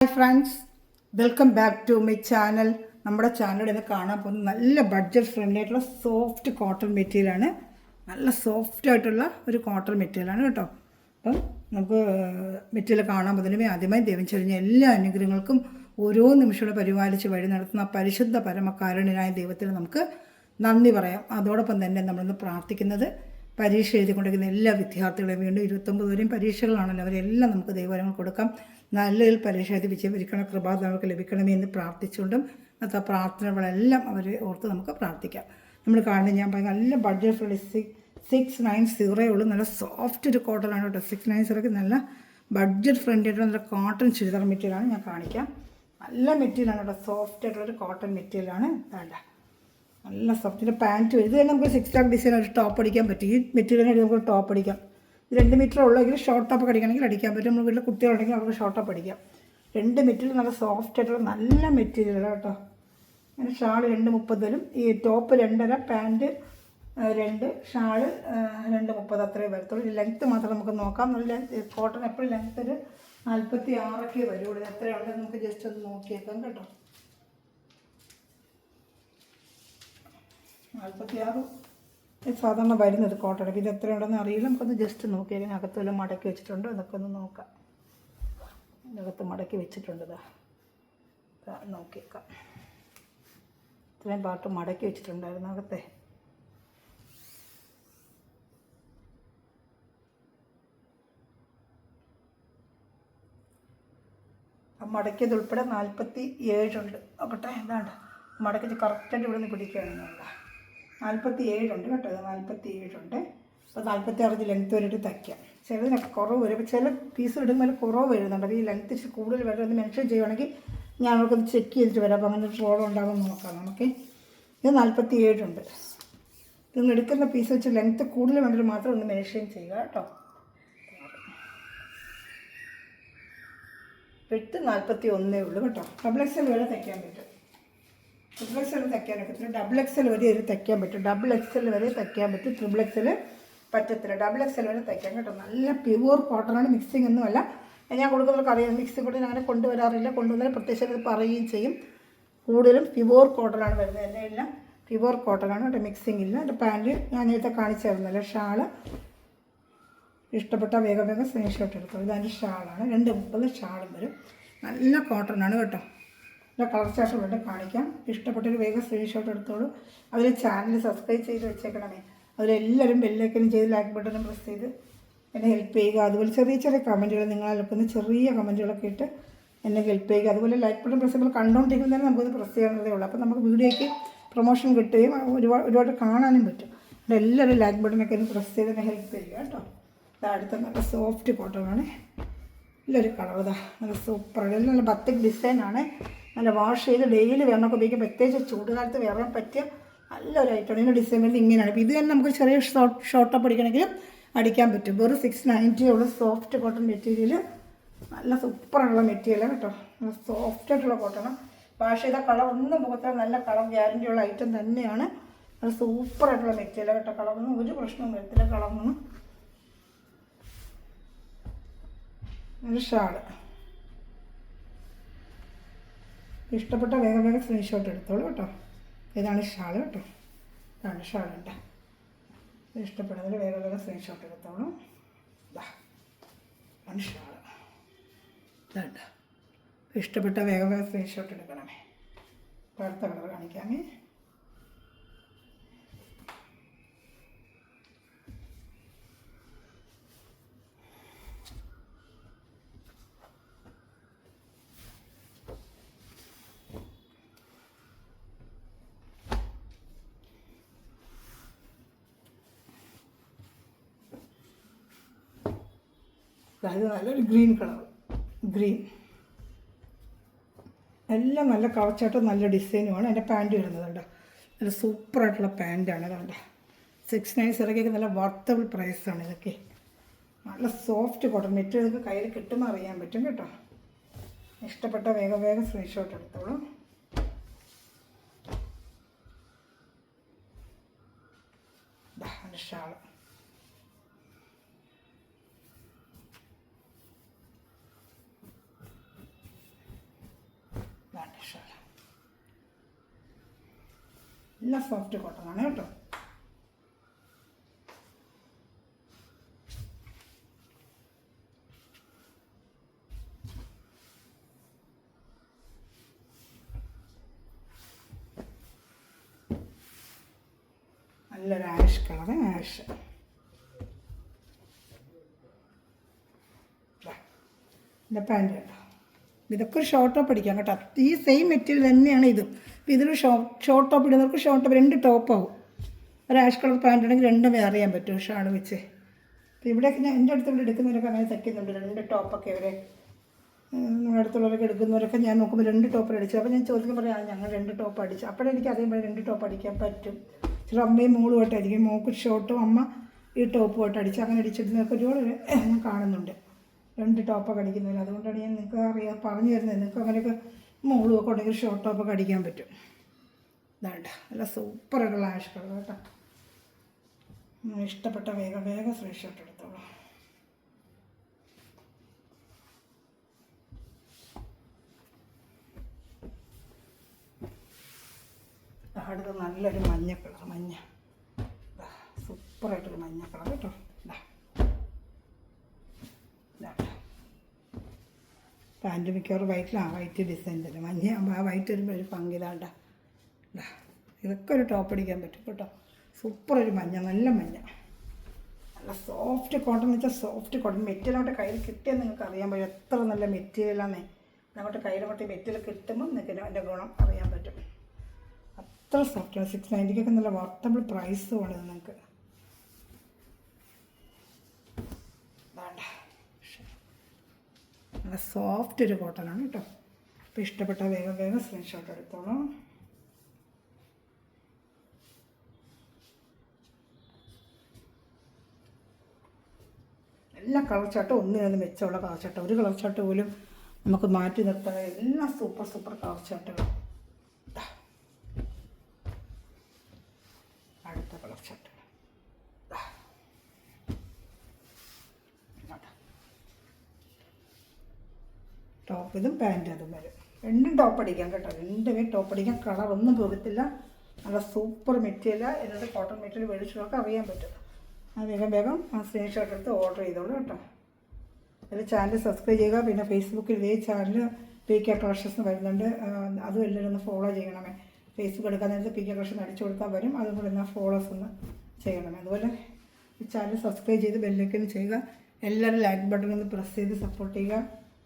Hi friends, welcome back to my channel. നമ്മുടെ ചാനലിൽ ഇന്ന് കാണാൻ പോകുന്നത് നല്ല ബഡ്ജറ്റ് ഫ്രണ്ട്ലി ആയിട്ടുള്ള സോഫ്റ്റ് കോട്ടൺ മെറ്റീരിയലാണ്. നല്ല സോഫ്റ്റ് ആയിട്ടുള്ള ഒരു കോട്ടൺ മെറ്റീരിയലാണ് കേട്ടോ. അപ്പം നമുക്ക് മെറ്റീരിയൽ കാണാൻ പോകുന്നതിന് ആദ്യമായി ദൈവം ചൊരിഞ്ഞ എല്ലാ അനുഗ്രഹങ്ങൾക്കും ഓരോ നിമിഷവും പരിപാലിച്ച് വഴി നടത്തുന്ന പരിശുദ്ധ പരമകാരുണ്യനായ ദൈവത്തിന് നമുക്ക് നന്ദി പറയാം. അതോടൊപ്പം തന്നെ നമ്മളിന്ന് പ്രാർത്ഥിക്കുന്നത് പരീക്ഷ എഴുതിക്കൊണ്ടിരിക്കുന്ന എല്ലാ വിദ്യാർത്ഥികളെയും വീണ്ടും 29 വരെയും പരീക്ഷകളാണല്ലോ, അവരെല്ലാം നമുക്ക് ദൈവവരങ്ങൾ കൊടുക്കാം. നല്ലതിൽ പരീക്ഷ എഴുതി വിജയിക്കുന്ന കൃപ നമുക്ക് ലഭിക്കണമേ എന്ന് പ്രാർത്ഥിച്ചുകൊണ്ടും അന്നത്തെ പ്രാർത്ഥനകളെല്ലാം അവരെ ഓർത്ത് നമുക്ക് പ്രാർത്ഥിക്കാം. നമ്മൾ കാണുന്നത് ഞാൻ പറയുന്നത് നല്ല ബഡ്ജറ്റ് ഫ്രണ്ട്ലി 690 ഉള്ളൂ. നല്ല സോഫ്റ്റ് ഒരു കോട്ടൺ ആണ് കേട്ടോ. 690 നല്ല ബഡ്ജറ്റ് ഫ്രണ്ട്ലി ആയിട്ടുള്ള നല്ല കോട്ടൺ ചുരിദാർ മെറ്റീരിയലാണ് ഞാൻ കാണിക്കാം. നല്ല മെറ്റീരിയലാണ് കേട്ടോ. സോഫ്റ്റ് ആയിട്ടുള്ളൊരു കോട്ടൺ മെറ്റീരിയലാണ്. വേണ്ട നല്ല സോഫ്റ്റിൻ്റെ പാൻറ്റ് വരും. ഇത് തന്നെ നമുക്ക് 6 ടാക്ക് ഡിസൈൻ ഒരു ടോപ്പ് അടിക്കാൻ പറ്റും. ഈ മെറ്റീരിയലിനായിട്ട് നമുക്ക് ടോപ്പ് അടിക്കാം. 2 മീറ്റർ ഉള്ളെങ്കിൽ ഷോർട്ട് ടോപ്പ് അടിക്കണമെങ്കിൽ അടിക്കാൻ പറ്റും. നമ്മൾ വീട്ടിൽ കുട്ടികളുണ്ടെങ്കിൽ അവർക്ക് ഷോർട്ട് ടോപ്പ് അടിക്കാം. 2 മെറ്റീരിയൽ നല്ല സോഫ്റ്റ് ആയിട്ടുള്ള നല്ല മെറ്റീരിയലാണ് കേട്ടോ. അങ്ങനെ ഷാൾ 230 വരും. ഈ ടോപ്പ് 2.5, പാൻറ്റ് 2, ഷാൾ 230 അത്രയും വരത്തുള്ളൂ. ലെങ്ത്ത് മാത്രം നമുക്ക് നോക്കാം. നല്ല കോട്ടൺ എപ്പോഴും ലെങ്ത്ത് ഒരു 46 വരുള്ളൂ. എത്രയുണ്ട് നമുക്ക് ജസ്റ്റ് ഒന്ന് നോക്കിയേക്കാം കേട്ടോ. 46 സാധാരണ വരുന്നത് കോട്ടൺ. ഇത് എത്രയുണ്ടെന്ന് അറിയില്ല. നമുക്കൊന്ന് ജസ്റ്റ് നോക്കിയാൽ അകത്ത് വല്ലതും മടക്കി വെച്ചിട്ടുണ്ടോ എന്നൊക്കെ ഒന്ന് നോക്കാം. അകത്ത് മടക്കി വെച്ചിട്ടുണ്ട്. നോക്കിയേക്കാം. ഇത്രയും പാട്ട് മടക്കി വെച്ചിട്ടുണ്ടായിരുന്നു അകത്തെ. മടക്കിയത് ഉൾപ്പെടെ 47 ഉണ്ട്. നോക്കട്ടെ, എന്താണ്ട് മടക്കി കറക്റ്റായിട്ട് ഇവിടെ നിന്ന് പിടിക്കുകയാണെന്നുള്ള 47 ഉണ്ട് കേട്ടോ. 47 ഉണ്ട്. അപ്പോൾ 46 ലെങ്ത്ത് വരെയിട്ട് തയ്ക്കാം. ചിലതിനൊക്കെ കുറവ് വരും. അപ്പോൾ ചില പീസ് ഇടുമ്പോൾ കുറവ് വരുന്നുണ്ട്. അപ്പോൾ ഈ ലെങ്ത്ത് ഇച്ചിരി കൂടുതൽ വരുന്നത് മെൻഷൻ ചെയ്യുവാണെങ്കിൽ ഞാൻ അവർക്കൊന്ന് ചെക്ക് ചെയ്തിട്ട് വരാം. അപ്പോൾ അങ്ങനെ ഒരു പ്രോബ്ലം ഉണ്ടാകുമെന്ന് നോക്കാം നമുക്ക്. ഇത് 47 ഉണ്ട്. നിങ്ങൾ എടുക്കുന്ന പീസ് വെച്ച് ലെങ്ത്ത് കൂടുതൽ വേണ്ടത് മാത്രം ഒന്ന് മെൻഷൻ ചെയ്യുക കേട്ടോ. വിട്ട് 41 ഉള്ളൂ കേട്ടോ. ഡബിൾ എക്സൽ വരെ തയ്ക്കാൻ പറ്റും. ട്രിപ്പിൾ എക്സൽ തയ്ക്കാനൊക്കെ പറ്റില്ല. ഡബിൾ എക്സൽ വരെ ഇത് തയ്ക്കാൻ പറ്റും. ഡബിൾ എക്സൽ വരെ തയ്ക്കാൻ പറ്റും. ട്രിപ്പിൾ എക്സൽ പറ്റത്തില്ല. ഡബിൾ എക്സൽ വരെ തയ്ക്കാം കേട്ടോ. നല്ല പ്യുവർ കോട്ടണാണ്. മിക്സിംഗ് ഒന്നുമല്ല. ഞാൻ കൊടുക്കുന്നവർക്ക് അറിയാം. മിക്സിംഗ് കൂടി അങ്ങനെ കൊണ്ടുവരാറില്ല. കൊണ്ടുവന്നാൽ പ്രത്യേകിച്ച് അത് പറയുകയും ചെയ്യും. കൂടുതലും പ്യുവർ കോട്ടണാണ് വരുന്നത്. എൻ്റെ എല്ലാം പ്യുവർ കോട്ടണാണ് കേട്ടോ. മിക്സിംഗ് ഇല്ല. എൻ്റെ പാൻറ്റ് ഞാൻ നേരത്തെ കാണിച്ചായിരുന്നല്ലോ. ഷാള് ഇഷ്ടപ്പെട്ട വേഗം സ്ക്രീൻഷോട്ട് എടുത്തോളൂ. ഇതെൻ്റെ ഷാളാണ്. 230 ഷാളും വരും. നല്ല കോട്ടണാണ് കേട്ടോ. കളർ ചാർട്ടുകളുണ്ട്, കാണിക്കാം. ഇഷ്ടപ്പെട്ടൊരു വേഗം സ്ക്രീൻഷോട്ട് എടുത്തോളൂ. അതിൽ ചാനൽ സബ്സ്ക്രൈബ് ചെയ്ത് വെച്ചേക്കണമേ. അതിലെല്ലാവരും ബെല്ലൈക്കനും ചെയ്ത് ലൈക്ക് ബട്ടണും പ്രസ് ചെയ്ത് എന്നെ ഹെൽപ്പ് ചെയ്യുക. അതുപോലെ ചെറിയ ചെറിയ കമൻറ്റുകൾ, നിങ്ങൾ അലക്കുന്ന ചെറിയ കമൻറ്റുകളൊക്കെ ഇട്ട് എന്നെ ഹെൽപ്പ് ചെയ്യുക. അതുപോലെ ലൈക്ക് ബട്ടൺ പ്രസ് ചെയ്യുമ്പോൾ കണ്ടുകൊണ്ടിരിക്കുമ്പോൾ തന്നെ നമുക്കൊന്ന് പ്രസ് ചെയ്യാനുള്ളതേ ഉള്ളൂ. അപ്പോൾ നമുക്ക് വീഡിയോയ്ക്ക് പ്രൊമോഷൻ കിട്ടുകയും ഒരുപാട് കാണാനും പറ്റും. എല്ലാവരും ലൈക്ക് ബട്ടണൊക്കെ ഒന്ന് പ്രസ് ചെയ്ത് എന്നെ ഹെൽപ്പ് ചെയ്യുക കേട്ടോ. അടുത്ത നല്ല സോഫ്റ്റ് കോട്ടണാണ്. നല്ലൊരു കളർ. നല്ല സൂപ്പർ. എല്ലാം നല്ല ബത്തിക് ഡിസൈനാണ്. നല്ല വാഷ് ചെയ്ത് ഡെയിലി വേണമൊക്കെ ഉപയോഗിക്കാൻ, പ്രത്യേകിച്ച് ചൂടുകാലത്ത് വേറാൻ പറ്റിയ നല്ലൊരു ഐറ്റമാണ്. ഇതിൻ്റെ ഡിസൈൻ വരുന്നത് ഇങ്ങനെയാണ്. അപ്പോൾ ഇത് തന്നെ നമുക്ക് ചെറിയ ഷോർട്ട് ടോപ്പ് അടിക്കണമെങ്കിലും അടിക്കാൻ പറ്റും. വെറും 690 ഉള്ള സോഫ്റ്റ് കോട്ടൺ മെറ്റീരിയൽ. നല്ല സൂപ്പറായിട്ടുള്ള മെറ്റീരിയലാണ് കേട്ടോ. നല്ല സോഫ്റ്റ് ആയിട്ടുള്ള കോട്ടൺ. വാഷ് ചെയ്ത കളർ ഒന്നും പോകത്ത നല്ല കളർ ഗ്യാരൻറ്റിയുള്ള ഐറ്റം തന്നെയാണ്. നല്ല സൂപ്പറായിട്ടുള്ള മെറ്റീരിയലാണ് കേട്ടോ. കളറൊന്നും ഒരു പ്രശ്നവും വരത്തില്ല. കളറൊന്നും. ഒരു ഷാള് ഇഷ്ടപ്പെട്ട വേഗം സ്ക്രീൻഷോട്ട് എടുത്തോളൂ കേട്ടോ. ഇതാണ് ഷാള് കേട്ടോ. ഇതാണ് ഷാളുണ്ട്. ഇഷ്ടപ്പെടുന്നതിൽ വേഗം സ്ക്രീൻഷോട്ട് എടുത്തോളൂ. ഇതാണ് ഷാള്. ഇതുണ്ട്. ഇഷ്ടപ്പെട്ട വേഗം സ്ക്രീൻഷോട്ട് എടുക്കണമേ. അടുത്ത കളർ കാണിക്കാമേ. ഇത് നല്ലൊരു ഗ്രീൻ കളർ. ഗ്രീൻ എല്ലാം നല്ല കളർച്ചായിട്ടും നല്ല ഡിസൈനുമാണ്. എൻ്റെ പാൻറ്റ് വരുന്നത് നല്ല സൂപ്പറായിട്ടുള്ള പാൻറ്റാണ്. അതുകൊണ്ട് 690 നല്ല വർത്തബിൾ പ്രൈസാണ് ഇതൊക്കെ. നല്ല സോഫ്റ്റ് കോട്ടൺ മെറ്റീരിയൽ. ഇതൊക്കെ കയ്യിൽ കിട്ടുമ്പോൾ അറിയാൻ പറ്റും കേട്ടോ. ഇഷ്ടപ്പെട്ട വേഗം സ്ക്രീൻഷോട്ട് എടുത്തോളൂ. Shawl shawl. എല്ലാം സോഫ്റ്റ് കോട്ടണാണ് കേട്ടോ. നല്ലൊരു ആഷ് കളറ്, ആഷ്. എൻ്റെ പാൻറ്റ് കേട്ടോ. ഇതൊക്കെ ഒരു ഷോർട്ട് ടോപ്പ് അടിക്കാം കേട്ടോ. ഈ സെയിം മെറ്റീരിയൽ തന്നെയാണ് ഇതും. അപ്പോൾ ഇതൊരു ഷോർട്ട് ടോപ്പ് ഇടുന്നവർക്ക് ഷോർട്ട് ടോപ്പ് 2 ടോപ്പാവും. ഒരു ആഷ് കളർ പാൻറ്റ് ഉണ്ടെങ്കിൽ 2 വേറെ ചെയ്യാൻ പറ്റും ഷാൾ വെച്ച്. അപ്പോൾ ഇവിടെയൊക്കെ ഞാൻ എൻ്റെ അടുത്തുള്ള എടുക്കുന്നവരൊക്കെ അങ്ങനെ തയ്ക്കുന്നുണ്ട്. 2 ടോപ്പൊക്കെ ഇവരെ അടുത്തുള്ളവരൊക്കെ എടുക്കുന്നവരൊക്കെ ഞാൻ നോക്കുമ്പോൾ 2 ടോപ്പ് അടിച്ചു. അപ്പോൾ ഞാൻ ചോദിക്കുമ്പോൾ പറയാം ഞങ്ങൾ 2 ടോപ്പ് അടിച്ചു. അപ്പോഴെനിക്ക് അതേപോലെ 2 ടോപ്പ് അടിക്കാൻ പറ്റും. ചില അമ്മയും മോളുമായിട്ടായിരിക്കും. മോൾക്ക് ഷോർട്ടും അമ്മ ഈ ടോപ്പുമായിട്ട് അടിച്ച് അങ്ങനെ അടിച്ചിടുന്നതൊക്കെ ഒരുപാട് ഞാൻ കാണുന്നുണ്ട്. 2 ടോപ്പൊക്കെ അടിക്കുന്നവർ. അതുകൊണ്ടാണ് ഞാൻ നിങ്ങൾക്ക് പറഞ്ഞു തരുന്നത്. നിങ്ങൾക്ക് അങ്ങനെയൊക്കെ മോളും ഒക്കെ ഉണ്ടെങ്കിൽ ഷോർട്ട് ടോപ്പൊക്കെ അടിക്കാൻ പറ്റും. ഇതാണ്ട നല്ല സൂപ്പറായിട്ടുള്ള ആഷ് കളർ കേട്ടോ. ഇഷ്ടപ്പെട്ട വേഗം സ്ക്രീൻഷോട്ട് എടുത്തോളൂ. അടുത്ത് നല്ലൊരു മഞ്ഞ കളർ, മഞ്ഞ സൂപ്പറായിട്ടൊരു മഞ്ഞ കളർ കേട്ടോ. പാൻറ്റ് മിക്കവാറും വൈറ്റ് ഡിസൈൻ തന്നെ. മഞ്ഞ ആ വൈറ്റ് വരുമ്പോൾ ഒരു ഭംഗിതാണ്ട. ഇതൊക്കെ ഒരു ടോപ്പ് അടിക്കാൻ പറ്റും കേട്ടോ. സൂപ്പറൊരു മഞ്ഞ, നല്ല മഞ്ഞ, നല്ല സോഫ്റ്റ് കോട്ടൺ എന്ന് വെച്ചാൽ സോഫ്റ്റ് കോട്ടൺ. മെറ്റീരിയലോട്ട് കയ്യിൽ കിട്ടിയാൽ നിങ്ങൾക്ക് അറിയാൻ പറ്റും എത്ര നല്ല മെറ്റീരിയലാണേ. അങ്ങോട്ട് കയ്യിലോട്ട് മെറ്റീരിയൽ കിട്ടുമ്പോൾ നിങ്ങൾക്ക് എൻ്റെ ഗുണം അറിയാൻ പറ്റും. അത്ര സോഫ്റ്റാണ്. 690 നല്ല വർത്തബിൾ പ്രൈസുമാണ് ഇത് നിങ്ങൾക്ക്. നല്ല സോഫ്റ്റ് ഒരു കോട്ടനാണ് കേട്ടോ. അപ്പോൾ ഇഷ്ടപ്പെട്ട വേഗം സ്ക്രീൻഷോട്ട് എടുത്തോളൂ. എല്ലാ കളർ ചാട്ടും ഒന്നിനൊന്ന് മെച്ചമുള്ള കളർ ചാട്ടം. ഒരു കളർ ചാട്ട് പോലും നമുക്ക് മാറ്റി നിർത്താൻ എല്ലാം സൂപ്പർ കളർ ചാട്ടുകൾ. അടുത്ത കളർ ചാട്ട് ടോപ്പ്, ഇതും പാൻറ്റ് അതും വരും. 2 ടോപ്പ് അടിക്കാം കേട്ടോ. 2 ടോപ്പ് അടിക്കാം. കളറൊന്നും പോകത്തില്ല. നല്ല സൂപ്പർ മെറ്റീരിയൽ. എന്നിട്ട് കോട്ടൺ മെറ്റീരിയൽ മേടിച്ചതൊക്കെ അറിയാൻ പറ്റും. വേഗം ആ സ്ക്രീൻഷോട്ട് എടുത്ത് ഓർഡർ ചെയ്തോളൂ കേട്ടോ. അതിൽ ചാനൽ സബ്സ്ക്രൈബ് ചെയ്യുക. പിന്നെ ഫേസ്ബുക്കിൽ ഇതേ ചാനൽ PK കളക്ഷൻസ് വരുന്നുണ്ട്. അതും എല്ലാവരും ഒന്ന് ഫോളോ ചെയ്യണമേ. ഫേസ്ബുക്ക് എടുക്കാൻ നേരത്തെ PK കളക്ഷൻ അടിച്ചു കൊടുത്താൽ വരും. അതും കൂടെ എന്നാൽ ഫോളോസ് ഒന്ന് ചെയ്യണമേ. അതുപോലെ ഈ ചാനൽ സബ്സ്ക്രൈബ് ചെയ്ത് ബെല്ലൈക്കൺ ചെയ്യുക. എല്ലാവരും ലൈക്ക് ബട്ടൺ ഒന്ന് പ്രസ് ചെയ്ത് സപ്പോർട്ട് ചെയ്യുക.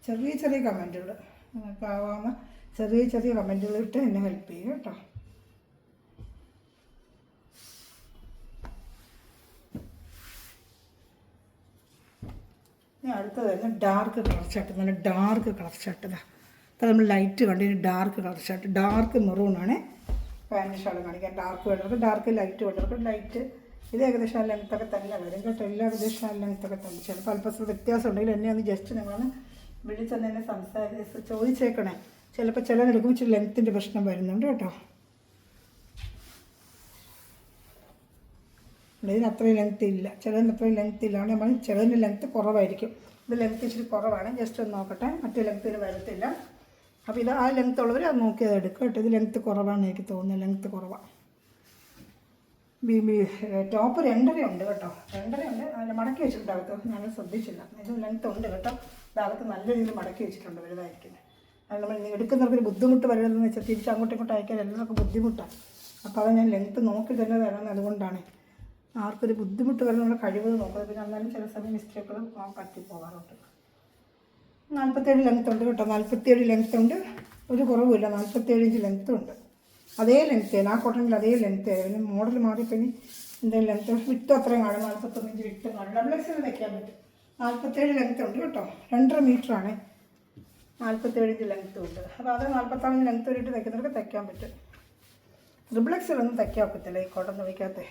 ചെറിയ കമൻറ്റുകൾ നിങ്ങൾക്ക് ആവാവുന്ന ചെറിയ കമൻറ്റുകൾ ഇട്ട് എന്നെ ഹെൽപ്പ് ചെയ്യുക കേട്ടോ. ഇനി അടുത്തത് വരുന്ന ഡാർക്ക് കളർ ഷർട്ട്. നല്ല ഡാർക്ക് കളർ ഷർട്ട്. അത് നമ്മൾ ലൈറ്റ് കണ്ടു. ഇനി ഡാർക്ക് കളർ ഷർട്ട്. ഡാർക്ക് മെറൂണാണ് പാൻറ്റ് ഷർട്ട് കാണിക്കാൻ. ഡാർക്ക് വേണ്ടവർക്ക് ഡാർക്ക്, ലൈറ്റ് വേണ്ടവർക്ക് ലൈറ്റ്. ഇത് ഏകദേശം ആ ലെങ്ത്തൊക്കെ തന്നെ വരും കേട്ടോ. എല്ലാ ഏകദേശം ആ ലെങ്ത്തൊക്കെ തന്നെ. ചിലപ്പോൾ അല്പം വ്യത്യാസം ഉണ്ടെങ്കിൽ എന്നെ ഒന്ന് ജസ്റ്റ് നിങ്ങളൊന്ന് വിളിച്ചെന്ന് തന്നെ ചോദിച്ചേക്കണേ. ചിലപ്പോൾ ചിലരെടുക്കുമ്പോൾ ഇച്ചിരി ലെങ്ത്തിൻ്റെ പ്രശ്നം വരുന്നുണ്ട് കേട്ടോ. ഇതിന് അത്രയും ലെങ്ത്ത് ഇല്ല, ചിലതിന് അത്രയും ലെങ്ത്ത് ഇല്ലാണ്ട് നമ്മൾ ചിലതിൻ്റെ ലെങ്ത്ത് കുറവായിരിക്കും. ഇത് ലെങ്ത്ത് ഇച്ചിരി കുറവാണ്. ജസ്റ്റ് ഒന്ന് നോക്കട്ടെ. മറ്റേ ലെങ്ത്തിന് വരത്തില്ല. അപ്പോൾ ഇത് ആ ലെങ്ത്ത് ഉള്ളവർ അത് നോക്കി അത് എടുക്കും കേട്ടോ. ഇത് ലെങ്ത്ത് കുറവാണെന്ന് എനിക്ക് തോന്നുന്നു. ലെങ്ത്ത് കുറവാണ്. ടോപ്പ് 2.5 ഉണ്ട് കേട്ടോ. 2.5 ഉണ്ട്. അതിൽ മടക്കി വെച്ചിട്ടുണ്ട് അകത്ത്. ഞാൻ ശ്രദ്ധിച്ചില്ല. ഇത് ലെങ്ത്ത് ഉണ്ട് കേട്ടോ. അകത്ത് നല്ല രീതിയിൽ മടക്കി വെച്ചിട്ടുണ്ട്. വലുതായിരിക്കുന്നത്. അത് നമ്മൾ എടുക്കുന്നവർക്കൊരു ബുദ്ധിമുട്ട് വരരുതെന്ന് വെച്ചാൽ തിരിച്ച് അങ്ങോട്ടും ഇങ്ങോട്ടും അയക്കാൻ എല്ലാവർക്കും ബുദ്ധിമുട്ടാണ്. അപ്പോൾ അത് ഞാൻ ലെങ്ത്ത് നോക്കി തന്നെ തരാമെന്ന്. അതുകൊണ്ടാണ് ആർക്കൊരു ബുദ്ധിമുട്ട് വരുന്നുള്ള കഴിവ് നോക്കുന്നത്. പിന്നെ എന്നാലും ചില സമയം മിസ്റ്റേക്കുകൾ പറ്റിപ്പോകാറുണ്ട്. 47 ലെങ്ത്ത് ഉണ്ട് കേട്ടോ. 47 ലെങ്ത്ത് ഉണ്ട്. ഒരു കുറവുമില്ല. 47 ഇഞ്ച് ലെങ്ത്തും ഉണ്ട്. അതേ ലെങ്ത്ത് ആ കോട്ടണിൽ അതേ ലെങ്ത്ത്. പിന്നെ മോഡൽ മാറിയപ്പോൾ എന്തെങ്കിലും ലെങ്ത്ത് വിട്ട് അത്രയും കാണും. 41 ഇഞ്ച് വിട്ട് കാണും. ഡബിൾ എക്സൽ വയ്ക്കാൻ പറ്റും. 47 ലെങ്ത്ത് ഉണ്ട് കേട്ടോ. 2.5 മീറ്ററാണ്. 47 ഇഞ്ച് ലെങ്ത്തും ഉണ്ട്. അപ്പോൾ അത് 46 ഇഞ്ച് ലെങ്ത്ത് വരെയിട്ട് തയ്ക്കുന്നവർക്ക് തയ്ക്കാൻ പറ്റും. ട്രിപ്പിൾ എക്സൽ ഒന്നും തയ്ക്കാൻ ഒക്കത്തില്ല ഈ കോട്ടൺ തുണിക്കകത്ത്.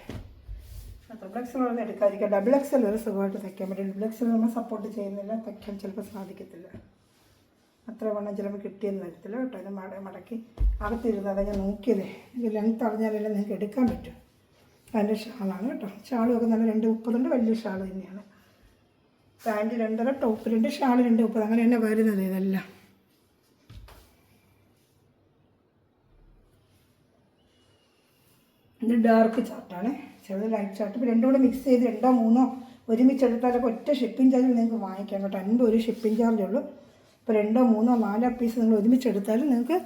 ട്രിപ്പിൾ എക്സൽ ഒന്നും എടുക്കാതിരിക്കുക. ഡബിൾ എക്സൽ വരെ സുഖമായിട്ട് തയ്ക്കാൻ പറ്റും. ഡബിൾ എക്സൽ നമ്മൾ സപ്പോർട്ട് ചെയ്യുന്നില്ല. തയ്ക്കാൻ ചിലപ്പോൾ സാധിക്കത്തില്ല. അത്ര വണ്ണം ചിലപ്പോൾ കിട്ടിയെന്ന് വരത്തില്ല കേട്ടോ. ഇത് മടക്കി അകത്തിരുന്ന് അതാ ഞാൻ നോക്കിയതേ. ഇത് ലെങ്ത്ത് അറിഞ്ഞാലല്ലേ നിങ്ങൾക്ക് എടുക്കാൻ പറ്റും. അതിൻ്റെ ഷാളാണ് കേട്ടോ. ഷാളും ഒക്കെ നല്ല 2.30 ഉണ്ട്. വലിയ ഷാൾ തന്നെയാണ്. Pant 2.5, top 2, shawl 2.30. അങ്ങനെ തന്നെ വരുന്നത് ഇതെല്ലാം. ഇത് ഡാർക്ക് ചാർട്ടാണ്, ചിലത് ലൈറ്റ് ചാർട്ട്. ഇപ്പോൾ രണ്ടും കൂടെ മിക്സ് ചെയ്ത് 2 3 ഒരുമിച്ചെടുത്താലൊക്കെ ഒറ്റ ഷിപ്പിംഗ് ചാർജ് നിങ്ങൾക്ക് വാങ്ങിക്കാം കേട്ടോ. 50 ഷിപ്പിംഗ് ചാർജ് ഉള്ളൂ. ഇപ്പോൾ 2 3 4 പീസ് നിങ്ങൾ ഒരുമിച്ചെടുത്താലും നിങ്ങൾക്ക്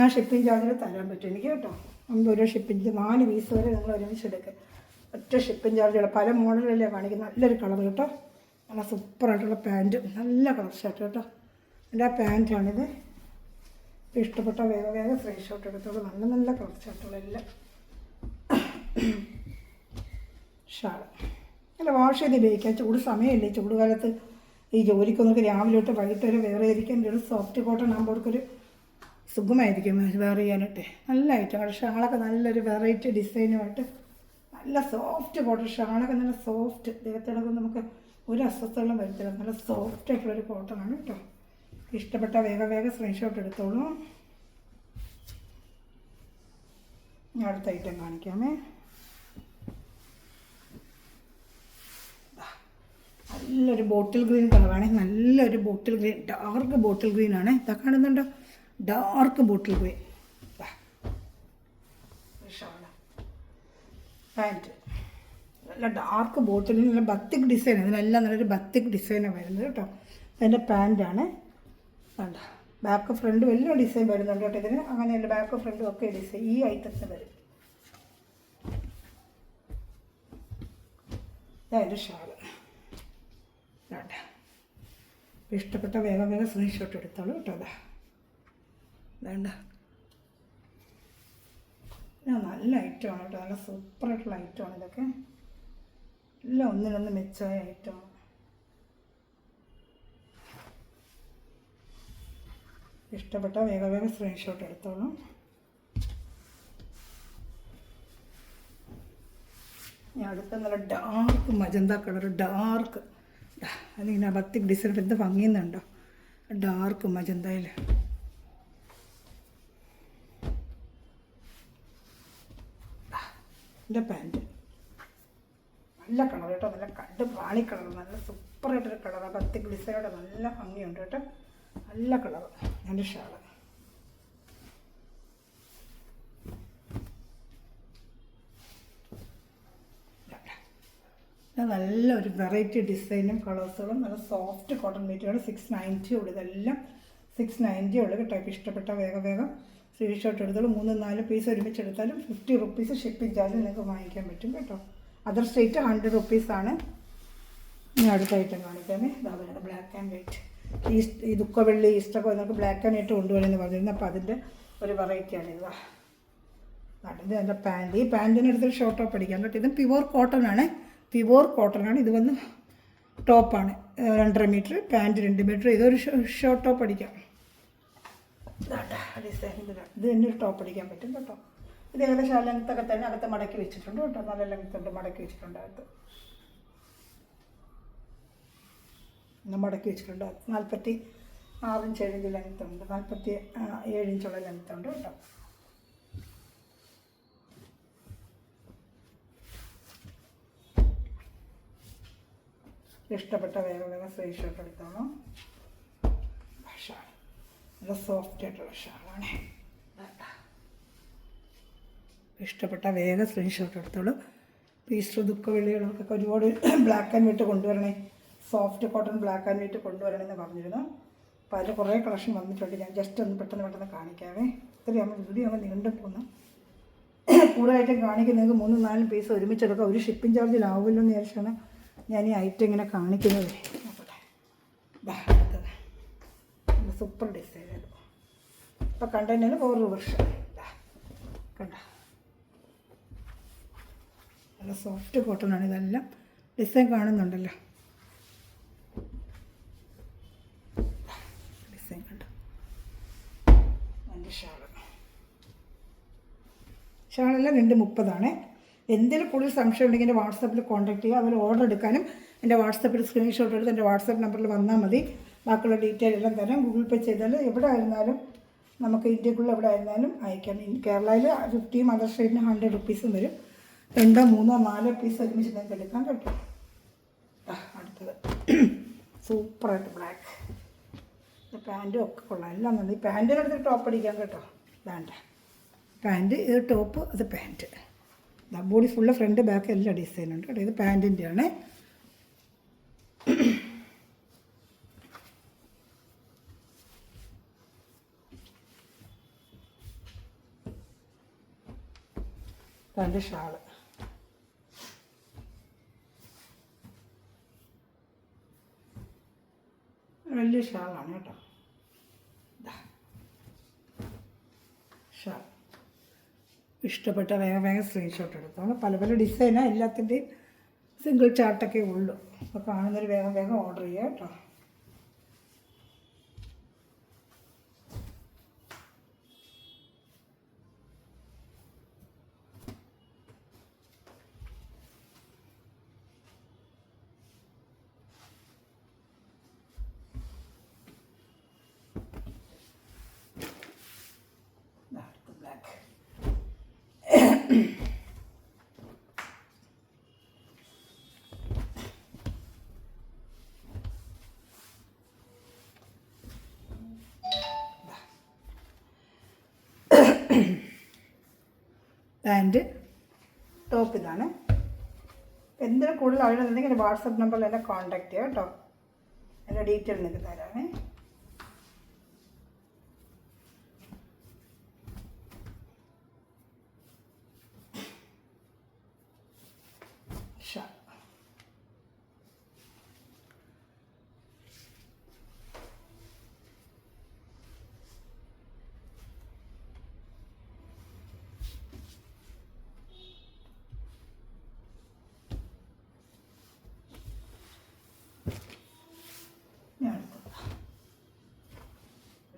ആ ഷിപ്പിംഗ് ചാർജിൽ തരാൻ പറ്റും എനിക്ക് കേട്ടോ. 50 ഷിപ്പിംഗ് 4 പീസ് വരെ നിങ്ങൾ ഒരുമിച്ചെടുക്കുക, ഒറ്റ ഷിപ്പിംഗ് ചാർജുള്ള. പല മോഡലല്ലേ കാണിക്കുന്നത്. നല്ലൊരു കളർ കേട്ടോ, നല്ല സൂപ്പറായിട്ടുള്ള പാൻറ്റ്, നല്ല കളർ ഷർട്ട് കേട്ടോ. എൻ്റെ ആ പാൻറ്റാണിത്. ഇഷ്ടപ്പെട്ട വേഗം സ്ക്രീൻഷോട്ട് എടുത്തോളൂ. നല്ല നല്ല കളർ ഷർട്ടുകളെല്ലാം. ഷാൾ അല്ല, വാഷ് ചെയ്ത് ഉപയോഗിക്കാം. ചൂട് സമയമില്ലേ, ചൂട് കാലത്ത് ഈ ജോലിക്കൊന്നൊക്കെ രാവിലെ തൊട്ട് വൈകിട്ട് വരെ വേറെ ഇരിക്കാൻ ഒരു സോഫ്റ്റ് കോട്ടൺ ആകുമ്പോൾ അവർക്കൊരു സുഖമായിരിക്കും വേറെ ചെയ്യാനായിട്ട്. നല്ല ഐറ്റമാണ്. ഷാളൊക്കെ നല്ലൊരു വെറൈറ്റി ഡിസൈനുമായിട്ട് നല്ല സോഫ്റ്റ് കോട്ടൺ ഷാളൊക്കെ നല്ല സോഫ്റ്റ്, ദേഹത്തിടക്കം നമുക്ക് ഒരു അസ്വസ്ഥതകളും വരുത്തില്ല. നല്ല സോഫ്റ്റ് ആയിട്ടുള്ളൊരു കോട്ടണാണ് കേട്ടോ. ഇഷ്ടപ്പെട്ട വേഗം സ്ക്രീൻഷോട്ട് എടുത്തോളൂ. അടുത്ത ഐറ്റം കാണിക്കാമേ. നല്ലൊരു ബോട്ടിൽ ഗ്രീൻ കളറാണ്, നല്ലൊരു bottle green, dark bottle green ആണ്. ഇതാ കാണുന്നുണ്ടോ, ഡാർക്ക് ബോട്ടിൽ ഗ്രീൻ. പാൻറ്റ് നല്ല ഡാർക്ക് ബോട്ടിൽ, നല്ല ബത്തിക് ഡിസൈൻ, ഇതിനെല്ലാം നല്ലൊരു ബത്തിക് ഡിസൈനാണ് വരുന്നത് കേട്ടോ. അതിൻ്റെ പാൻറ്റാണ്. വേണ്ട ബാക്ക് ഫ്രണ്ട് വലിയ ഡിസൈൻ വരുന്നുണ്ട് കേട്ടോ ഇതിന്. അങ്ങനെയല്ല, ബാക്ക് ഫ്രണ്ടും ഒക്കെ ഡിസൈൻ ഈ ഐറ്റത്തിന് വരും. ഇതായത് ഷാള്. വേണ്ട ഇഷ്ടപ്പെട്ട വേഗം സ്ക്രീൻഷോട്ട് എടുത്തോളൂ കേട്ടോ. വേണ്ട നല്ല ഐറ്റമാണ് കേട്ടോ, നല്ല സൂപ്പറായിട്ടുള്ള ഐറ്റമാണ് ഇതൊക്കെ. എല്ലാം ഒന്നിനൊന്ന് മെച്ചമായ ഐറ്റമാണ്. ഇഷ്ടപ്പെട്ട വേഗം സ്ക്രീൻഷോട്ട് എടുത്തോളൂ. ഞാൻ അടുത്ത നല്ല ഡാർക്ക് മജന്ത കളർ, ഡാർക്ക് അതിങ്ങനെ ബത്തിക് ഡിസൈൻ എന്ത് ഭംഗിയുന്നുണ്ടോ, ഡാർക്ക് മജന്തയിൽ. എൻ്റെ പാൻറ്റ് നല്ല കളർ കേട്ടോ, നല്ല കണ്ട് പ്രാണി കളർ, നല്ല സൂപ്പറായിട്ടൊരു കളറാണ്. ബത്തിക് ഡിസൈനോടെ നല്ല ഭംഗിയുണ്ട് കേട്ടോ, നല്ല കളർ. എൻ്റെ ഷാള് നല്ലൊരു വെറൈറ്റി ഡിസൈനും കളേഴ്സുകളും നല്ല സോഫ്റ്റ് കോട്ടൺ മെറ്റീരിയൽ. 690 ഉള്ളൂ, ഇതെല്ലാം 690 ഉള്ളൂ കേട്ടോ. ഇഷ്ടപ്പെട്ട വേഗം സ്ക്രീൻഷോട്ട് എടുത്തോളൂ. 3 4 പീസ് ഒരുമിച്ചെടുത്താലും 50 റുപ്പീസ് ഷിപ്പിംഗ് ചാർജ് നിങ്ങൾക്ക് വാങ്ങിക്കാൻ പറ്റും കേട്ടോ. അതർ സ്റ്റേറ്റ് 100 റുപ്പീസാണ്. ഇനി അടുത്ത ഐറ്റം കാണിക്കാമേ. ഇതാ വേണം ബ്ലാക്ക് ആൻഡ് വൈറ്റ്. ഈ ദുഃഖവെള്ളി ഈസ്റ്റൊക്കെ നമുക്ക് ബ്ലാക്ക് ആൻഡ് വൈറ്റ് കൊണ്ടുവരുമെന്ന് പറഞ്ഞിരുന്നു. അപ്പോൾ അതിൻ്റെ ഒരു വെറൈറ്റിയാണ് ഇത്. ഇത് എൻ്റെ പാൻറ്റ്. ഈ പാൻറ്റിനടുത്തൊരു ഷോർട്ട് ടോപ്പ് അടിക്കാം കേട്ടോ. ഇത് പ്യുവർ കോട്ടൺ ആണ്, പ്യുവർ കോട്ടൺ ആണ്. ഇത് വന്ന് ടോപ്പാണ് 2.5 മീറ്റർ, പാൻറ്റ് 2 മീറ്റർ. ഇതൊരു ഷോർട്ട് ടോപ്പ് അടിക്കാം. ഡിസൈൻ ഇത് തന്നെ ഒരു ടോപ്പ് അടിക്കാൻ പറ്റും കേട്ടോ. ഇത് ഏകദേശം ലെങ്ത്തൊക്കെ തന്നെ അകത്ത് മടക്കി വെച്ചിട്ടുണ്ട് കേട്ടോ. നല്ല ലെങ്ത്തുണ്ട്, മടക്കി വെച്ചിട്ടുണ്ട് അകത്ത്. മടക്കി വെച്ചിട്ടുണ്ട്. 46 ഇഞ്ച് 7 ഇഞ്ച് ലെങ്ത്തുണ്ട്, 47 ഇഞ്ചുള്ള ലെങ്ത്തുണ്ട് കേട്ടോ. ഇഷ്ടപ്പെട്ട വേഗം സ്ക്രീൻഷോട്ട് എടുത്തോളൂ. ഷാൾ നല്ല സോഫ്റ്റ് ആയിട്ടുള്ള ഷാളാണ്. ഇഷ്ടപ്പെട്ട വേഗം സ്ക്രീൻഷോട്ട് എടുത്തോളൂ. ഈസ്റ്റർ ദുഃഖവെള്ളികളൊക്കെ ഒരുപാട് ബ്ലാക്ക് ആൻഡ് വൈറ്റ് കൊണ്ടുവരണേ, soft cotton black and white കൊണ്ടുവരണമെന്ന് പറഞ്ഞിരുന്നു. അപ്പോൾ അതിൽ കുറേ കളക്ഷൻ വന്നിട്ടുണ്ട്. ഞാൻ ജസ്റ്റ് ഒന്ന് പെട്ടെന്ന് കാണിക്കാമേ. ഇത്രയും നമ്മൾ വീഡിയോ ആകുമ്പോൾ നീണ്ടു പോകുന്നു. കൂടുതലായിട്ടും കാണിക്കുന്നത് 3 4 പീസ് ഒരുമിച്ചെടുക്കുക, ഒരു ഷിപ്പിംഗ് ചാർജിലാവുമല്ലോ എന്ന് വിചാരിച്ചാണ് ഞാൻ ഈ ഐറ്റം ഇങ്ങനെ കാണിക്കുന്നത്. അടുത്തത് നല്ല സൂപ്പർ ഡിസൈൻ. ഇപ്പോൾ കണ്ടതിന് വേറൊരു വർഷം കണ്ട നല്ല സോഫ്റ്റ് കോട്ടൺ ആണ്. ഇതെല്ലാം ഡിസൈൻ കാണുന്നുണ്ടല്ലോ, ഡിസൈൻ കണ്ടോ. എൻ്റെ ഷാളെല്ലാം 230 എന്തെങ്കിലും കൂടുതൽ സംശയം ഉണ്ടെങ്കിൽ എൻ്റെ വാട്സാപ്പിൽ കോൺടാക്ട് ചെയ്യുക. അതുപോലെ ഓർഡർ എടുക്കാനും എൻ്റെ വാട്സാപ്പിൽ സ്ക്രീൻഷോട്ട് എടുത്ത് എൻ്റെ വാട്സാപ്പ് നമ്പറിൽ വന്നാൽ മതി. ബാക്കിയുള്ള ഡീറ്റെയിൽ എല്ലാം തരാം. ഗൂഗിൾ പേ ചെയ്താൽ എവിടെ ആയിരുന്നാലും നമുക്ക് ഇന്ത്യക്കുള്ള എവിടെ ആയിരുന്നാലും അയക്കാം. കേരളയിൽ 50, അതർ സ്റ്റേറ്റിന് 100 റുപ്പീസും വരും. 2 3 4 പീസ് ഒരുമിച്ച് നിങ്ങൾക്ക് എടുക്കാം കേട്ടോ. അടുത്തത് സൂപ്പറായിട്ട് ബ്ലാക്ക്. പാൻറ്റും ഒക്കെ കൊള്ളാം, എല്ലാം നന്ദി. പാൻറ്റിനടുത്ത് ടോപ്പ് അടിക്കാം കേട്ടോ. വേണ്ട പാൻറ്റ്, ഇത് ടോപ്പ്, അത് pant. Body full front back എല്ലാ ഡിസൈനുണ്ട് കേട്ടോ. ഇത് പാൻറ്റിൻ്റെ ആണ്. പാൻറ്റ് ഷാള് വലിയ ഷാളാണ് കേട്ടോ. ഷാൾ ഇഷ്ടപ്പെട്ട വേഗം വേഗം സ്ക്രീൻഷോട്ട് എടുത്തോളൂ. പല പല ഡിസൈനാണ്, എല്ലാത്തിൻ്റെയും സിംഗിൾ ചാർട്ടൊക്കെ ഉള്ളൂ. അപ്പോൾ കാണുന്നൊരു വേഗം വേഗം ഓർഡർ ചെയ്യുക കേട്ടോ. ബ്ലാക്ക് പാൻറ്റ് ടോപ്പ് ഇതാണ്. എന്തിനും കൂടുതൽ ആളുകളുണ്ടെങ്കിൽ വാട്സപ്പ് നമ്പറിൽ എന്നെ കോൺടാക്ട് ചെയ്യുക കേട്ടോ. എൻ്റെ ഡീറ്റെയിൽ നിങ്ങൾക്ക് തരാമേ. ഷാ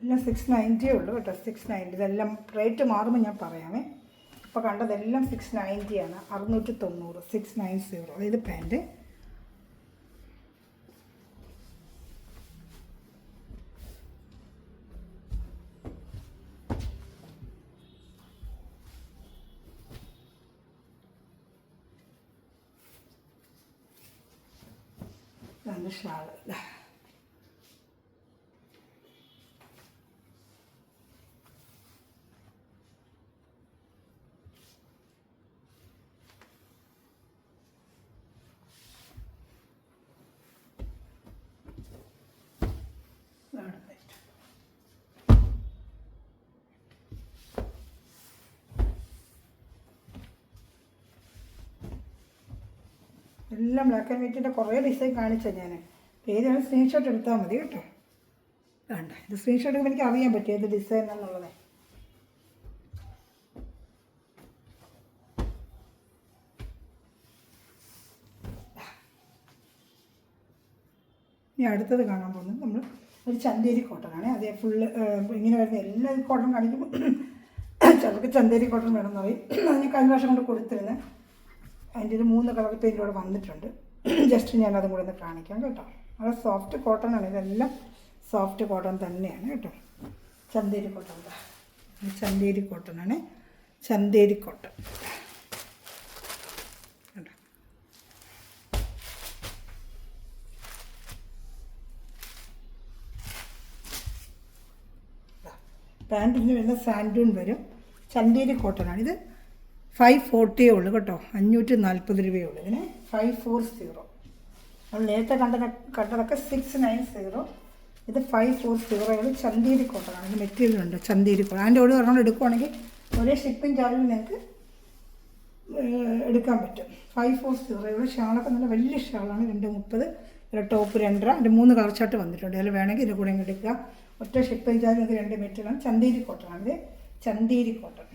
എല്ലാം 690 ഉള്ളൂ കേട്ടോ. 690. ഇതെല്ലാം റേറ്റ് മാറുമ്പോൾ ഞാൻ പറയാമേ. ഇപ്പോൾ കണ്ടതെല്ലാം 690 ആണ്. 690, 690. ഇത് പാൻറ്റ്. ഇതാണ് ഷാള്. എല്ലാം ബ്ലാക്ക് ആൻഡ് വൈറ്റിൻ്റെ കുറേ ഡിസൈൻ കാണിച്ചാൽ ഞാൻ. ഏതാണ് സ്ക്രീൻഷോട്ട് എടുത്താൽ മതി കേട്ടോ. വേണ്ട, ഇത് സ്ക്രീൻഷോട്ട് എടുക്കുമ്പോൾ എനിക്ക് അറിയാൻ പറ്റും ഏത് ഡിസൈൻ എന്നുള്ളത്. ഇനി അടുത്തത് കാണാൻ പോകുന്നത് നമ്മൾ ഒരു ചന്തേരി കോട്ടനാണ്. അതേ ഫുള്ള് ഇങ്ങനെ വരുന്ന എല്ലാ കോട്ടൺ കാണിക്കുമ്പോൾ ചിലർക്ക് ചന്തേരി കോട്ടൺ വേണമെന്ന് പറയും. അതിന് കഴിഞ്ഞ പ്രാവശ്യം കൊണ്ട് കൊടുത്തിരുന്നത്. അതിൻ്റെ ഒരു 3 കളർ പെയിൻ്റ് ഇവിടെ വന്നിട്ടുണ്ട്. ജസ്റ്റ് ഞാൻ അതും കൂടെ ഒന്ന് കാണിക്കാം കേട്ടോ. നല്ല സോഫ്റ്റ് കോട്ടൺ ആണ്. ഇതെല്ലാം സോഫ്റ്റ് കോട്ടൺ തന്നെയാണ് കേട്ടോ. ചന്തേരി കോട്ടൺ. ചന്തേരി കോട്ടൺ ആണ്. ചന്തേരി കോട്ടൺ കേട്ടോ. പാൻറ്റിന് വരുന്ന സാൻഡൂൺ വരും. ചന്തേരി കോട്ടൺ ആണ്. ഇത് 540 ഉള്ളൂ കേട്ടോ. 540 രൂപയേ ഉള്ളൂ ഇതിന്. 540. നമ്മൾ നേരത്തെ കണ്ടതൊക്കെ 690. ഇത് 540. ചന്തേരി കോട്ടനാണ്. ഇത് മെറ്റീരിയൽ ഉണ്ട്. ചന്തേരി കോട്ടൺ. അതിൻ്റെ ഒരു ഒരെണ്ണം എടുക്കുവാണെങ്കിൽ ഒരേ ഷിപ്പിംഗ് ചാർജിൽ നിങ്ങൾക്ക് എടുക്കാൻ പറ്റും. 540. ഷാളൊക്കെ നല്ല വലിയ ഷാളാണ്. 230. ഒരു ടോപ്പ് 2.5. അതിൻ്റെ 3 കളർ ചാർട്ട് വന്നിട്ടുണ്ട്. അതിൽ വേണമെങ്കിൽ ഇതിൽ കൂടെ ഇങ്ങ് എടുക്കുക. ഒറ്റ ഷിപ്പിംഗ് ചാർജ് നിങ്ങൾക്ക് 2 മെറ്റീരിയലാണ്. ചന്തേരി കോട്ടനാണ്. ഇത് ചന്തേരി കോട്ടൺ.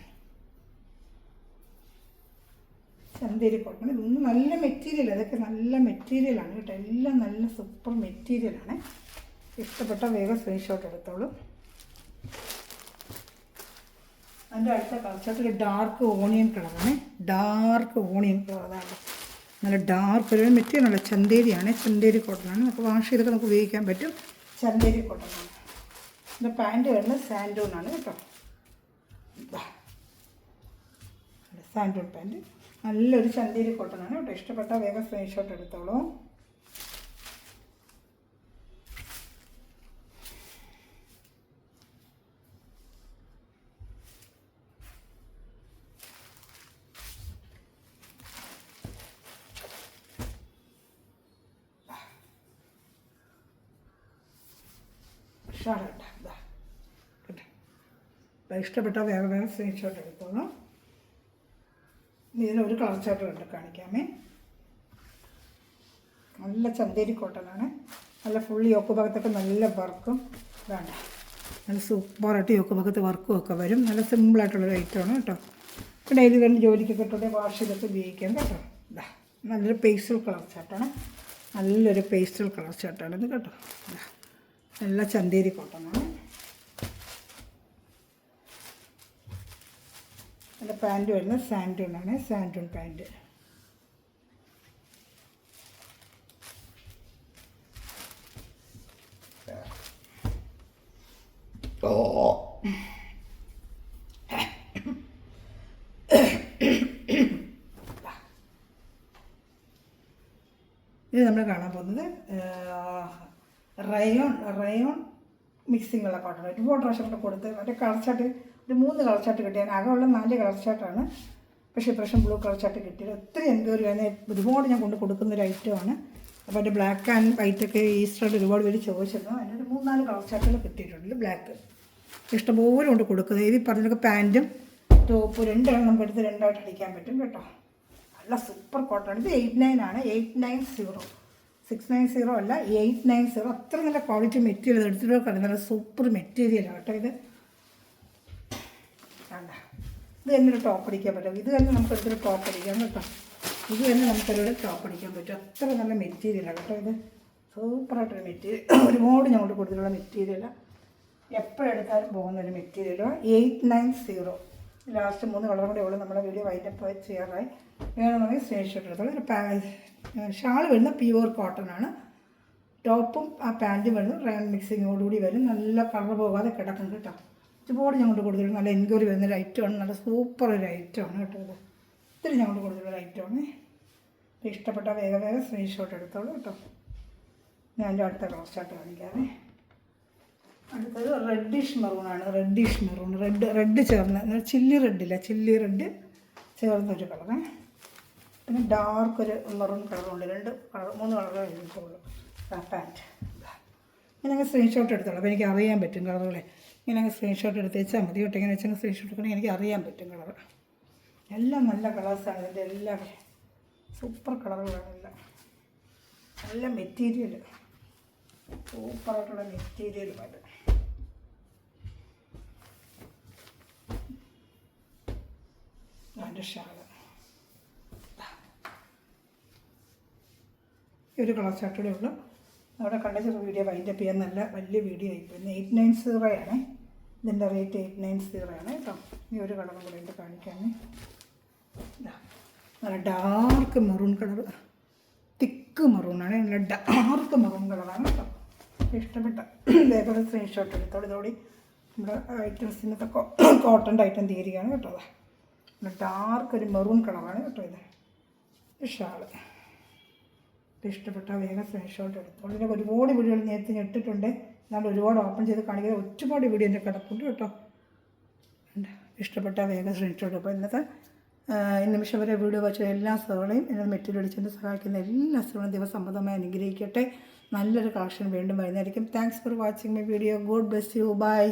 ചന്തേരി കോട്ടൺ. ഇതൊന്നും നല്ല മെറ്റീരിയൽ. അതൊക്കെ നല്ല മെറ്റീരിയലാണ് കേട്ടോ. എല്ലാം നല്ല സൂപ്പർ മെറ്റീരിയലാണ്. ഇഷ്ടപ്പെട്ട വേഗം സ്ക്രീൻഷോട്ട് എടുത്തോളൂ. അതിൻ്റെ അടുത്ത കളർ ഡാർക്ക് ഓണിയൻ കളറാണ്. Dark onion colour. അതാണ് നല്ല ഡാർക്ക് ഒരു മെറ്റീരിയലല്ല. ചന്തേരിയാണ്. ചന്തേരി കോട്ടനാണ്. നമുക്ക് വാഷ് ചെയ്തൊക്കെ നമുക്ക് ഉപയോഗിക്കാൻ പറ്റും. ചന്തേരി കോട്ടനാണ്. ഇതിൻ്റെ പാൻറ്റ് വരുന്നത് സാൻഡൂണാണ് കേട്ടോ. സാൻഡൂൺ പാൻറ്റ്. നല്ലൊരു ചന്തേരി കോട്ടനാണ് കേട്ടോ. ഇഷ്ടപ്പെട്ട വേഗം സ്ക്രീൻഷോട്ട് എടുത്തോളൂ. ഷാളുണ്ട്. ഇതാ കേട്ടോ. ഇഷ്ടപ്പെട്ടാൽ വേറെ വേറെ സ്ക്രീൻഷോട്ട് എടുത്തോളൂ. ഇതിനൊരു കളർ ചാർട്ട് കണ്ട് കാണിക്കാമേ. നല്ല ചന്തേരി കോട്ടനാണ്. നല്ല ഫുള്ളി യോക്ക് ഭാഗത്തൊക്കെ നല്ല വർക്കും വേണ്ട, നല്ല സൂപ്പറായിട്ട് യോക്ക് ഭാഗത്ത് വർക്കും ഒക്കെ വരും. നല്ല സിമ്പിളായിട്ടുള്ളൊരു ഐറ്റമാണ് കേട്ടോ. ഡെയിലി തന്നെ ജോലിക്കൊക്കെ ഇട്ടുകൊണ്ട് വാഷ് ചെയ്തൊക്കെ ഉപയോഗിക്കാം കേട്ടോ. ഇതാ നല്ലൊരു പേസ്റ്റൽ കളർ ചാർട്ടാണ്. നല്ലൊരു പേസ്റ്റൽ കളർ ചാർട്ടാണിത് കേട്ടോ. നല്ല ചന്തേരി കോട്ടനാണ്. നല്ല പാൻറ്റ് വരുന്നത് സാൻഡൂണാണ്. സാൻഡൂൺ പാൻറ്റ്. ഇത് നമ്മൾ കാണാൻ പോകുന്നത് റയോൺ മിക്സിംഗ് ഉള്ള കോട്ടൺ. ഒരുപാട് പ്രാവശ്യം കൊണ്ട് കൊടുത്ത് മറ്റേ കളർ ചാർട്ട് ഒരു 3 കളർ ചാർട്ട് കിട്ടിയാൽ ആകെയുള്ള 4 കളർ ചാർട്ടാണ്. പക്ഷേ ഇപ്രാവശ്യം ബ്ലൂ കളർ ചാർട്ട് കിട്ടിയത് ഒത്തിരി എൻക്വയറി ആണ്. ഒരുപാട് ഞാൻ കൊണ്ട് കൊടുക്കുന്നൊരു ഐറ്റമാണ്. അപ്പോൾ അതിൻ്റെ ബ്ലാക്ക് ആൻഡ് വൈറ്റൊക്കെ ഈസ്റ്ററായിട്ട് ഒരുപാട് പേര് ചോദിച്ചിരുന്നു. അതിനൊരു 3-4 കളർ ചാർട്ടുകൾ കിട്ടിയിട്ടുണ്ട്. ബ്ലാക്ക് ഇഷ്ടംപോലെ കൊണ്ട് കൊടുക്കുന്നത്. ഇത് പറഞ്ഞൊക്കെ പാൻറ്റും ടോപ്പ് രണ്ടാണ് നമുക്ക് എടുത്ത് 2ആയിട്ട് അടിക്കാൻ പറ്റും കേട്ടോ. നല്ല സൂപ്പർ കോട്ടൺ. ഇത് 89 ആണ്. 890 690 അല്ല 890. അത്ര നല്ല ക്വാളിറ്റി മെറ്റീരിയൽ എടുത്തിട്ട് നല്ല സൂപ്പർ മെറ്റീരിയലാണ് കേട്ടോ. ഇത് വേണ്ട, ഇത് തന്നെ ഒരു ടോപ്പ് അടിക്കാൻ പറ്റും. ഇത് തന്നെ നമുക്കെടുത്തൊരു ടോപ്പ് അടിക്കാം കേട്ടോ. ഇത് തന്നെ നമുക്കൊരു ടോപ്പ് അടിക്കാൻ പറ്റും. അത്ര നല്ല മെറ്റീരിയലാണ് കേട്ടോ. ഇത് സൂപ്പറായിട്ടൊരു മെറ്റീരിയൽ. ഒരുപാട് ഞങ്ങൾ കൊടുത്തിട്ടുള്ള മെറ്റീരിയലാണ്. എപ്പോഴെടുത്താലും പോകുന്നൊരു മെറ്റീരിയലാണ്. 890. ലാസ്റ്റ് 3 കളറും കൂടെ ഉള്ളൂ. നമ്മുടെ വീഡിയോ വൈൻഡപ്പ് ചെയ്യാറായി. വേണമെന്നുണ്ടെങ്കിൽ സ്ക്രീൻഷോട്ട് എടുത്തോളൂ. ഒരു ഷാൾ വരുന്ന പ്യുവർ കോട്ടൺ ആണ്. ടോപ്പും ആ പാൻറ്റും വരുന്നത് റയോൺ മിക്സിങ്ങോടുകൂടി വരും. നല്ല കളർ പോകാതെ കിടക്കും കേട്ടോ. ഒരുപാട് ഞാൻ കൊണ്ട് കൊടുത്തിട്ടുണ്ട്. നല്ല എൻക്വയറി വരുന്നൊരു ഐറ്റമാണ്. നല്ല സൂപ്പർ ഒരു ഐറ്റമാണ് കേട്ടോ. ഇത് ഒത്തിരി ഞാൻ കൊണ്ട് കൊടുത്തിട്ടുള്ള ഐറ്റമാണ്. ഇഷ്ടപ്പെട്ട വേഗം സ്ക്രീൻഷോട്ട് എടുത്തോളൂ കേട്ടോ. ഞാൻ എൻ്റെ അടുത്ത കളർ ചാർട്ട് കാണിക്കാമേ. അടുത്തത് റെഡിഷ് മെറൂണാണ്. റെഡിഷ് മെറൂൺ, റെഡ് ചേർന്ന് ചില്ലി റെഡില്ല, ചില്ലി റെഡ് ചേർന്നൊരു കളറ്. പിന്നെ ഡാർക്ക് ഒരു മെറൂൺ കളറുണ്ട്. 3 കളറേ എടുത്തുള്ളൂ. പാൻറ്റ് ഇങ്ങനെ സ്ക്രീൻഷോട്ട് എടുത്തോളൂ. അപ്പോൾ എനിക്ക് അറിയാൻ പറ്റും കളറുകളെ. ഇങ്ങനെ സ്ക്രീൻഷോട്ട് എടുത്ത് വെച്ചാൽ മതി കേട്ടോ. ഇങ്ങനെ വെച്ചാൽ സ്ക്രീൻഷോട്ട് എടുക്കണമെങ്കിൽ എനിക്ക് അറിയാൻ പറ്റും കളർ. എല്ലാം നല്ല കളേഴ്സാണ്. ഇതിൻ്റെ എല്ലാം സൂപ്പർ കളറുകളാണ്. എല്ലാം നല്ല മെറ്റീരിയൽ, സൂപ്പറായിട്ടുള്ള മെറ്റീരിയലുമായിട്ട്. അതിൻ്റെ ഷാള് ഈ ഒരു കളർ ചാർട്ടൂടെ ഉള്ളൂ. അവിടെ കണ്ട ചെറിയ വീഡിയോ വൈൻഡപ്പ് ചെയ്യാൻ നല്ല വലിയ വീഡിയോ ആയിപ്പോയി. 890 ആണ് ഇതിൻ്റെ റേറ്റ്. 890 ആണ് കേട്ടോ. ഈ ഒരു കളറും കൂടെ ഉണ്ട് കാണിക്കാമേ. നല്ല ഡാർക്ക് മെറൂൺ കളർ, തിക്ക് മെറൂണാണ്. നല്ല ഡാർക്ക് മെറൂൺ കളറാണ് കേട്ടോ. ഇഷ്ടപ്പെട്ട ഇതേപോലെ സ്ക്രീൻഷോട്ട് എടുത്തോളൂ. ഇതോടെ നമ്മുടെ ഐറ്റംസിനൊക്കെ കോട്ടൻ്റെ ഐറ്റം തീരുകയാണ് കേട്ടോ. നല്ല ഡാർക്ക് ഒരു മെറൂൺ കളറാണ് കേട്ടോ. ഇത് ഷാള് ഇഷ്ടപ്പെട്ട വേഗം സ്ക്രീൻഷോട്ട് എടുത്തോളൂ. ഇതിൻ്റെ ഒരുപാട് വീഡിയോകൾ നേരത്തെ ഇട്ടിട്ടുണ്ട്. എന്നാലും ഒരുപാട് ഓപ്പൺ ചെയ്ത് കാണിക്കുക ഒരുപാട് വീഡിയോ എൻ്റെ കിടപ്പുണ്ട് കേട്ടോ. ഇഷ്ടപ്പെട്ട വേഗം സ്ക്രീൻഷോട്ട്. അപ്പോൾ ഇന്നത്തെ നിമിഷം വരെ വീഡിയോ വെച്ച എല്ലാ സഹകളെയും എന്നെ മെറ്റീരിയൽ അടിച്ചുകൊണ്ട് സഹായിക്കുന്ന എല്ലാ സഹകളും ദിവസമ്പന്നമായി അനുഗ്രഹിക്കട്ടെ. നല്ലൊരു കളക്ഷൻ വീണ്ടും വരുന്നതായിരിക്കും. Thanks for watching my video. God bless you. By.